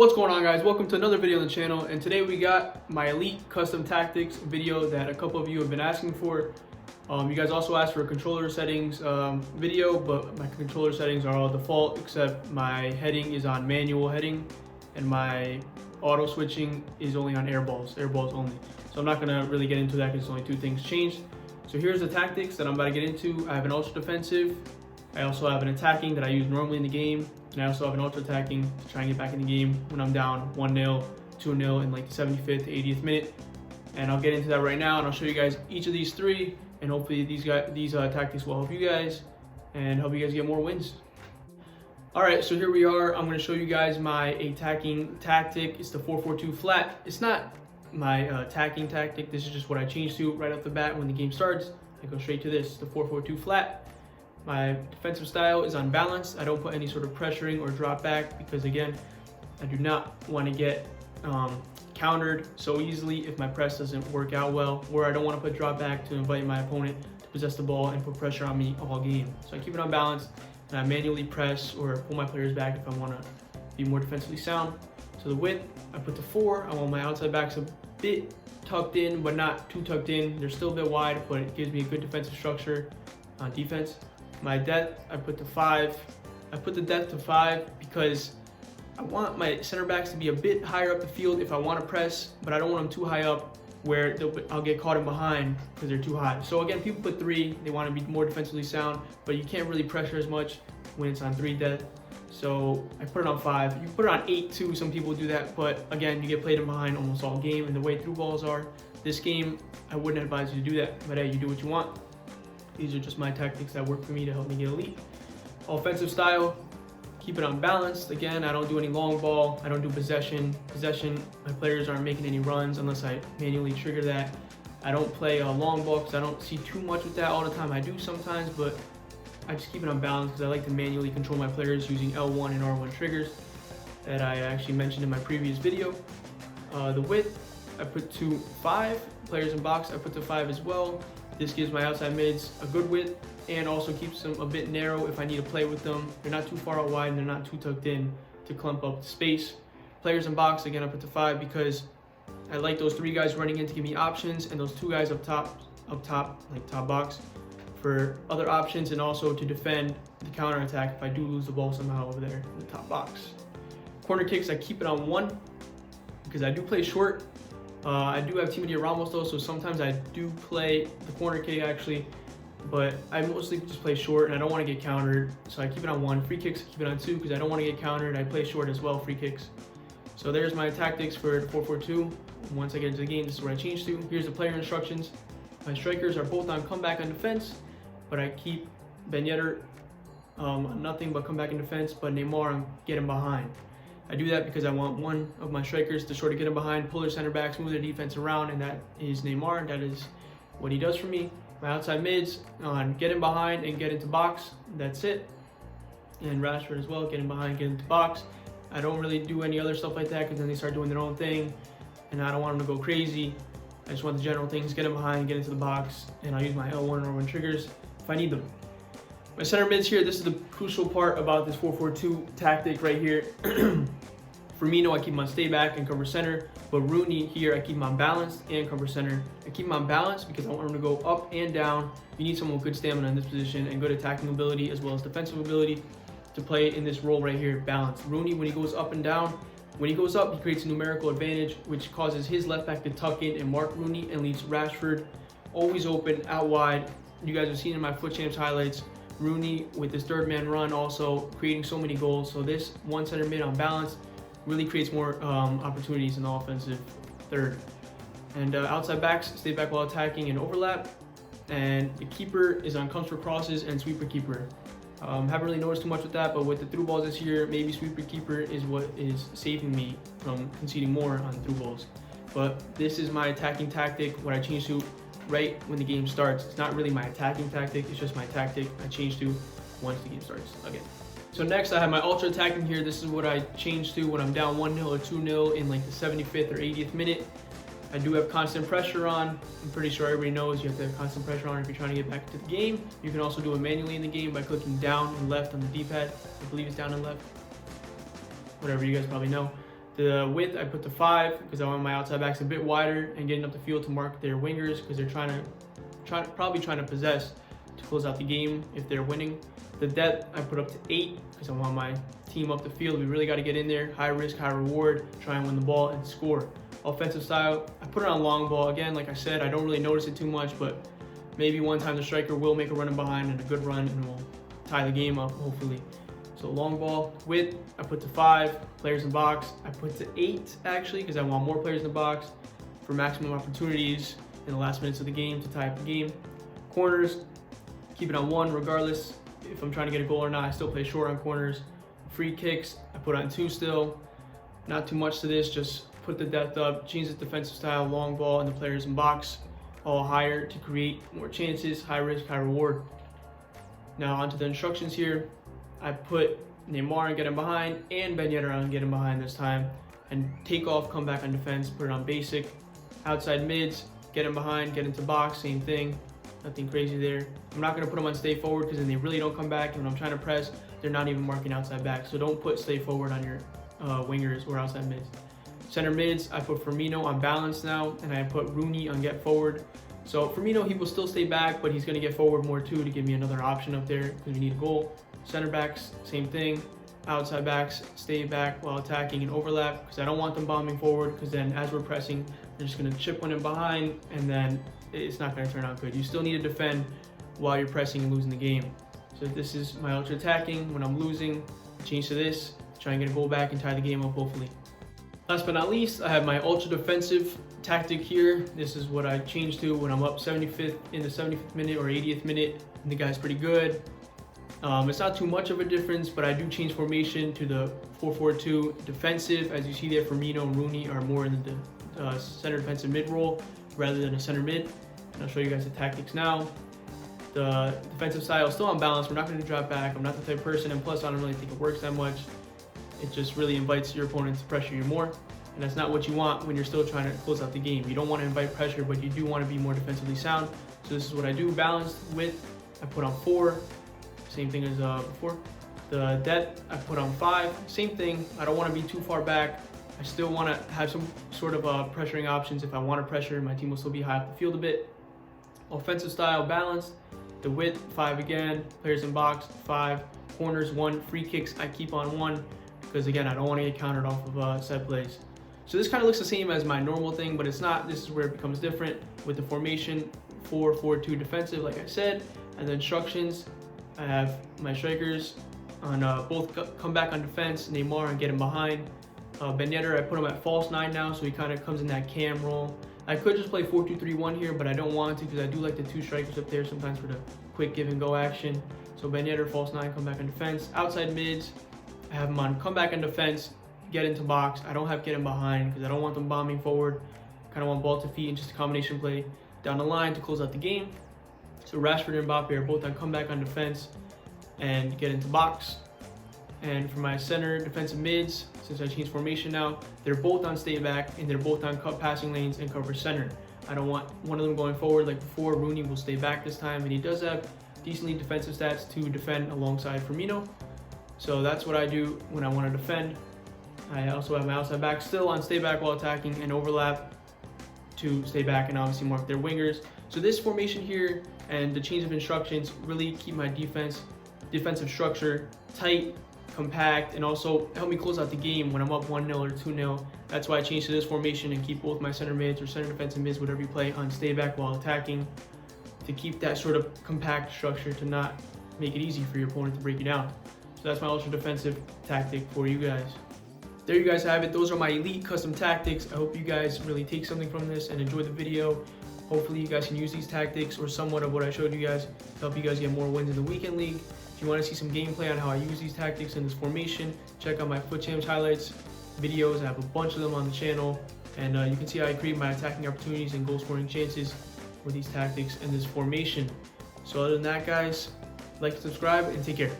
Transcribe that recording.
What's going on, guys? Welcome to another video on the channel, and today we got my Elite Custom Tactics video that a couple of you have been asking for. You guys also asked for a controller settings video, but my controller settings are all default except my heading is on manual heading and my auto switching is only on airballs only. So I'm not gonna really get into that because only two things changed. So here's the tactics that I'm about to get into. I have an ultra defensive. I also have an attacking that I use normally in the game, and I also have an ultra attacking to try and get back in the game when I'm down 1-0, 2-0 in like the 75th to 80th minute. And I'll get into that right now, and I'll show you guys each of these three, and hopefully these tactics will help you guys and help you guys get more wins. All right, so here we are. I'm going to show you guys my attacking tactic. It's the 4-4-2 flat. It's not my attacking tactic. This is just what I changed to right off the bat when the game starts. I go straight to this, the 4-4-2 flat. My defensive style is unbalanced. I don't put any sort of pressuring or drop back because, again, I do not want to get countered so easily if my press doesn't work out well, or I don't want to put drop back to invite my opponent to possess the ball and put pressure on me all game. So I keep it unbalanced, and I manually press or pull my players back if I want to be more defensively sound. So the width, I put to 4. I want my outside backs a bit tucked in, but not too tucked in. They're still a bit wide, but it gives me a good defensive structure on defense. My depth, I put to 5. I put the depth to 5 because I want my center backs to be a bit higher up the field if I want to press, but I don't want them too high up where I'll get caught in behind because they're too high. So again, people put 3. They want to be more defensively sound, but you can't really pressure as much when it's on 3 depth. So I put it on 5. You can put it on 8 too. Some people do that, but again, you get played in behind almost all game, and the way through balls are, this game, I wouldn't advise you to do that, but hey, you do what you want. These are just my tactics that work for me to help me get elite. Offensive style, keep it unbalanced. Again, I don't do any long ball. I don't do possession. My players aren't making any runs unless I manually trigger that. I don't play a long ball because I don't see too much with that all the time. I do sometimes, but I just keep it unbalanced because I like to manually control my players using L1 and R1 triggers that I actually mentioned in my previous video. The width, I put to 5. Players in box, I put to 5 as well. This gives my outside mids a good width and also keeps them a bit narrow if I need to play with them. They're not too far out wide and they're not too tucked in to clump up the space. Players in box, again, I put to 5 because I like those 3 guys running in to give me options and those 2 guys up top, like top box, for other options and also to defend the counter attack if I do lose the ball somehow over there in the top box. Corner kicks, I keep it on 1 because I do play short. I do have Team India Ramos though, so sometimes I do play the corner kick actually, but I mostly just play short and I don't want to get countered, so I keep it on 1. Free kicks, I keep it on 2 because I don't want to get countered. I play short as well, free kicks. So there's my tactics for 4-4-2. Once I get into the game, this is what I change to. Here's the player instructions. My strikers are both on comeback on defense, but I keep Ben Yedder on nothing but comeback in defense, but Neymar on getting behind. I do that because I want one of my strikers to sort of get in behind, pull their center backs, move their defense around, and that is Neymar. That is what he does for me. My outside mids on get in behind and get into box. That's it. And Rashford as well, get in behind, get into box. I don't really do any other stuff like that because then they start doing their own thing, and I don't want them to go crazy. I just want the general things, get in behind, get into the box, and I'll use my L1 or R1 triggers if I need them. My center mids here, this is the crucial part about this 4-4-2 tactic right here. Firmino, I keep him on stay back and cover center, but Rooney here, I keep him on balanced and cover center. I keep him on balanced because I want him to go up and down. You need someone with good stamina in this position and good attacking ability as well as defensive ability to play in this role right here, balanced. Rooney, when he goes up and down, when he goes up, he creates a numerical advantage, which causes his left back to tuck in and mark Rooney and leaves Rashford always open out wide. You guys have seen in my Foot Champs highlights, Rooney with his third man run also creating so many goals. So this one center mid on balance really creates more opportunities in the offensive third. And outside backs stay back while attacking and overlap. And the keeper is on comes for crosses and sweeper keeper. Haven't really noticed too much with that, but with the through balls this year, maybe sweeper keeper is what is saving me from conceding more on through balls. But this is my attacking tactic, what I change to right when the game starts. It's not really my attacking tactic, it's just my tactic I change to once the game starts again. So next I have my ultra attacking here. This is what I change to when I'm down 1-0 or 2-0 in like the 75th or 80th minute. I do have constant pressure on. I'm pretty sure everybody knows you have to have constant pressure on if you're trying to get back to the game. You can also do it manually in the game by clicking down and left on the D-pad. I believe it's down and left. Whatever, you guys probably know. The width I put to 5 because I want my outside backs a bit wider and getting up the field to mark their wingers because they're probably trying to possess to close out the game if they're winning. The depth I put up to 8 because I want my team up the field. We really got to get in there, high risk, high reward, try and win the ball and score. Offensive style, I put it on long ball. Again, like I said, I don't really notice it too much, but maybe one time the striker will make a run in behind and a good run and we'll tie the game up, hopefully. So long ball. Width, I put to 5. Players in box, I put to 8 actually because I want more players in the box for maximum opportunities in the last minutes of the game to tie up the game. Corners, keep it on 1 regardless. If I'm trying to get a goal or not, I still play short on corners. Free kicks, I put on 2 still. Not too much to this, just put the depth up, change the defensive style, long ball, and the players in box all higher to create more chances, high risk, high reward. Now onto the instructions here. I put Neymar on getting behind and Ben Yedder on getting behind this time. And take off, come back on defense, put it on basic. Outside mids, get in behind, get into box, same thing. Nothing crazy there. I'm not going to put them on stay forward because then they really don't come back. And when I'm trying to press, they're not even marking outside back. So don't put stay forward on your wingers or outside mids. Center mids, I put Firmino on balance now, and I put Rooney on get forward. So Firmino, he will still stay back, but he's going to get forward more too to give me another option up there because we need a goal. Center backs, same thing. Outside backs, stay back while attacking and overlap because I don't want them bombing forward because then as we're pressing, they're just going to chip one in behind and then it's not going to turn out good. You still need to defend while you're pressing and losing the game. So this is my ultra attacking. When I'm losing, change to this, try and get a goal back and tie the game up hopefully. Last but not least, I have my ultra defensive tactic here. This is what I change to when I'm up 75th in the 75th minute or 80th minute and the guy's pretty good. It's not too much of a difference, but I do change formation to the 4-4-2 defensive. As you see there, Firmino and Rooney are more in the center defensive mid role rather than a center mid. And I'll show you guys the tactics now. The defensive style is still on balance. We're not going to drop back. I'm not the type of person, and plus I don't really think it works that much. It just really invites your opponent to pressure you more. And that's not what you want when you're still trying to close out the game. You don't want to invite pressure, but you do want to be more defensively sound. So this is what I do. Balanced width, I put on 4. Same thing as before. The depth, I put on 5. Same thing. I don't want to be too far back. I still want to have some sort of pressuring options. If I want to pressure, my team will still be high up the field a bit. Offensive style, balanced. The width, 5 again. Players in box, 5. Corners, 1. Free kicks, I keep on 1. Because again, I don't want to get countered off of set plays. So this kind of looks the same as my normal thing, but it's not. This is where it becomes different with the formation 4-4-2 defensive, like I said. And the instructions, I have my strikers on both come back on defense, Neymar and get him behind. Ben Yedder, I put him at false 9 now, so he kind of comes in that cam role. I could just play 4-2-3-1 here, but I don't want to because I do like the 2 strikers up there sometimes for the quick give and go action. So Ben Yedder, false 9, come back on defense. Outside mids, I have them on come back on defense, get into box. I don't have get him behind because I don't want them bombing forward. Kind of want ball to feet and just a combination play down the line to close out the game. So Rashford and Mbappe are both on come back on defense and get into box. And for my center defensive mids, since I changed formation now, they're both on stay back and they're both on cut passing lanes and cover center. I don't want one of them going forward like before. Rooney will stay back this time, and he does have decently defensive stats to defend alongside Firmino. So that's what I do when I want to defend. I also have my outside back still on stay back while attacking and overlap to stay back and obviously mark their wingers. So this formation here and the change of instructions really keep my defensive structure tight, compact, and also help me close out the game when I'm up 1-0 or 2-0. That's why I changed to this formation and keep both my center mids or center defensive mids, whatever you play, on stay back while attacking to keep that sort of compact structure to not make it easy for your opponent to break you down. So that's my ultra defensive tactic for you guys. There you guys have it. Those are my elite custom tactics. I hope you guys really take something from this and enjoy the video. Hopefully you guys can use these tactics or somewhat of what I showed you guys to help you guys get more wins in the weekend league. If you want to see some gameplay on how I use these tactics in this formation, check out my Foot Champs highlights videos. I have a bunch of them on the channel, and you can see how I create my attacking opportunities and goal scoring chances with these tactics in this formation. So other than that, guys, like, subscribe, and take care.